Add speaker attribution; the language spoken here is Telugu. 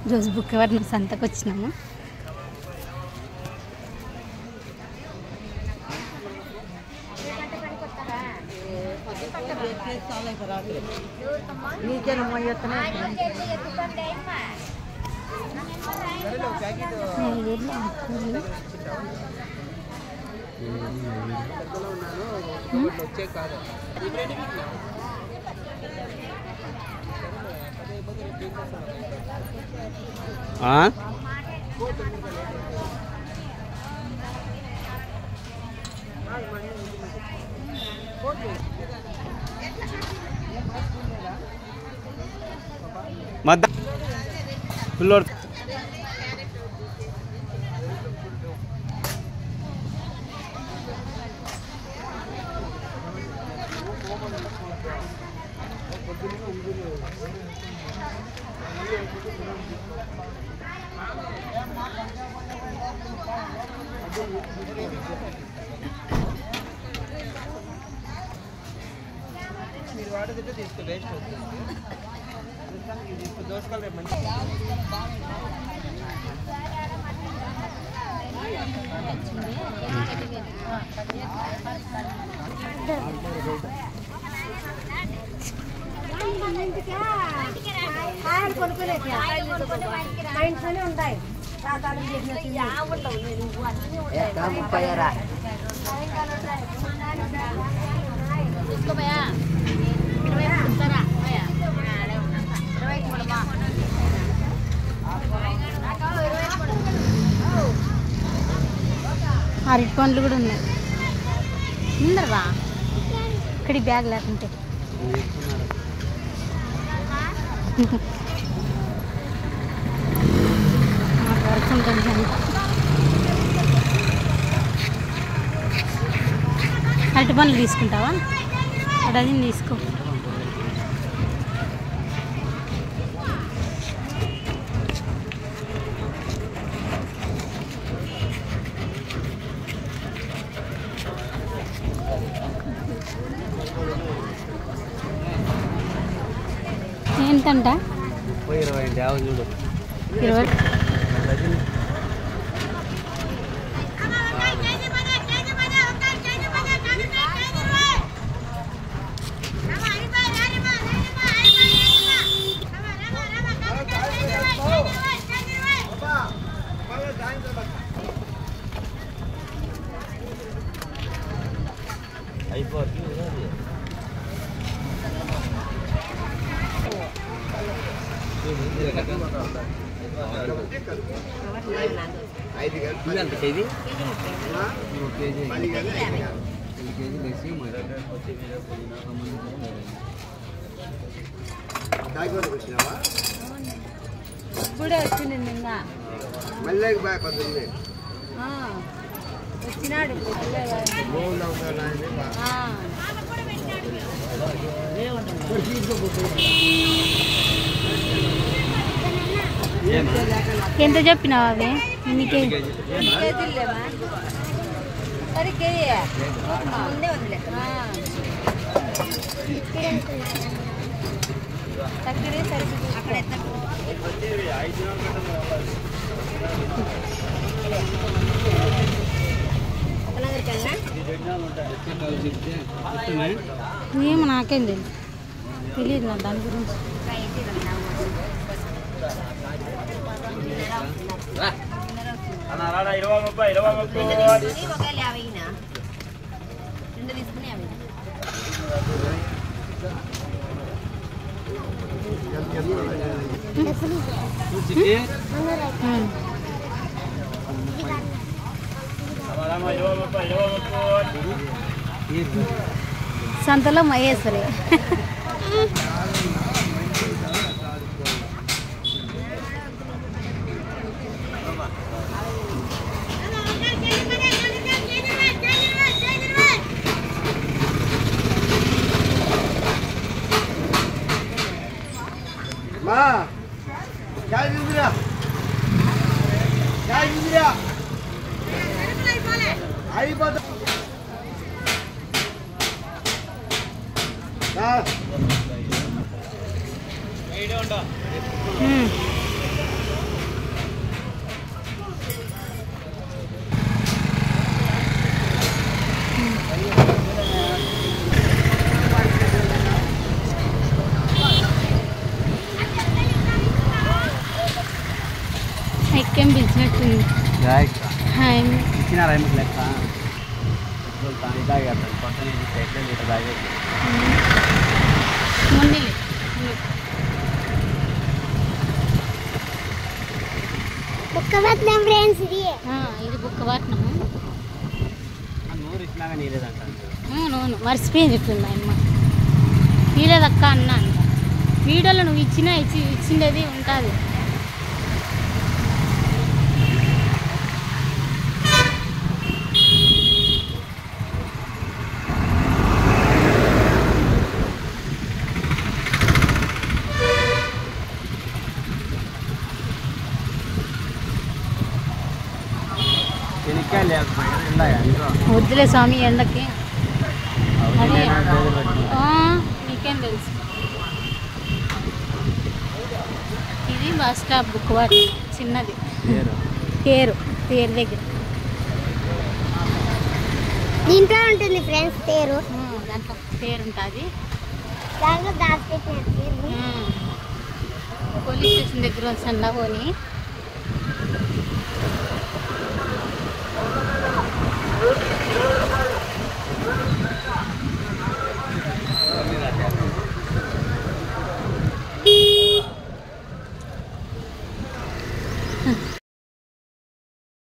Speaker 1: ఈరోజు బుక్కవరం సంతకు వచ్చినాము.
Speaker 2: ఫుల్ మీరు వాడేది తీసుకో వేస్ట్ అవుతుంది. దోసకాయలు రేపు మంచి
Speaker 3: ఉంటాయి.
Speaker 1: అరటి పండ్లు కూడా ఉన్నాయి. ఉందరా ఇక్కడి బ్యాగ్ లేకుంటే వర్క్ ఉంటుంది. అరటి పండ్లు తీసుకుంటావా? డజన్ తీసుకో. ఎంతంట?
Speaker 2: 20 చూడు
Speaker 1: 20.
Speaker 2: అయిపోతుంది. కేజీ
Speaker 3: ఇప్పుడే వచ్చింది నిన్న.
Speaker 4: మళ్ళీ బాగా కొద్దింది
Speaker 3: వచ్చినాడు.
Speaker 1: ఎంత చెప్పినావు అవి? ఎన్ని కేజీ?
Speaker 3: కేజీలేమా? సరే కేజీ ముందే ఉంది. తగ్గిరే సరే అక్కడ
Speaker 1: ఏమో నాకేం తెలియదు నా దాని గురించి. సంతలో మహేశ్వరి హాయ్.
Speaker 2: ఇచ్చినారా ఏమిటి లెక్క తాగేస్తాను కొత్త నీళ్ళు ఎట్లా లీటర్ తాగేది
Speaker 1: ముందులే.
Speaker 3: బుక్కపట్నం ఫ్రెండ్స్ ఇది.
Speaker 1: ఇది బుక్కపట్నము.
Speaker 2: నూరు ఇచ్చినాక నీలేదంట
Speaker 1: అవును మర్చిపోయింది చెప్పింది మా అమ్మ. తీలేదక్క అన్న అంట. వీడియోలో నువ్వు ఇచ్చిండేది ఉంటుంది.
Speaker 2: శనిక్కాయలు లేకపోయినా ఎండాయా ఇంట్లో
Speaker 1: వద్దులే స్వామి ఎండకి. అదే.
Speaker 2: రోజులు పెట్టినా
Speaker 1: నీకేం తెలుసు. ఇది బస్ స్టాప్ బుక్కవాటి చిన్నది. తేరు దగ్గర
Speaker 3: దీంట్లో ఉంటుంది ఫ్రెండ్స్ తేరు.
Speaker 1: దాంట్లో తేరు ఉంటుంది.
Speaker 3: దాంట్లో దాచిపెట్టిన
Speaker 1: పోలీస్ స్టేషన్ దగ్గర వస్తుందా పోనీ.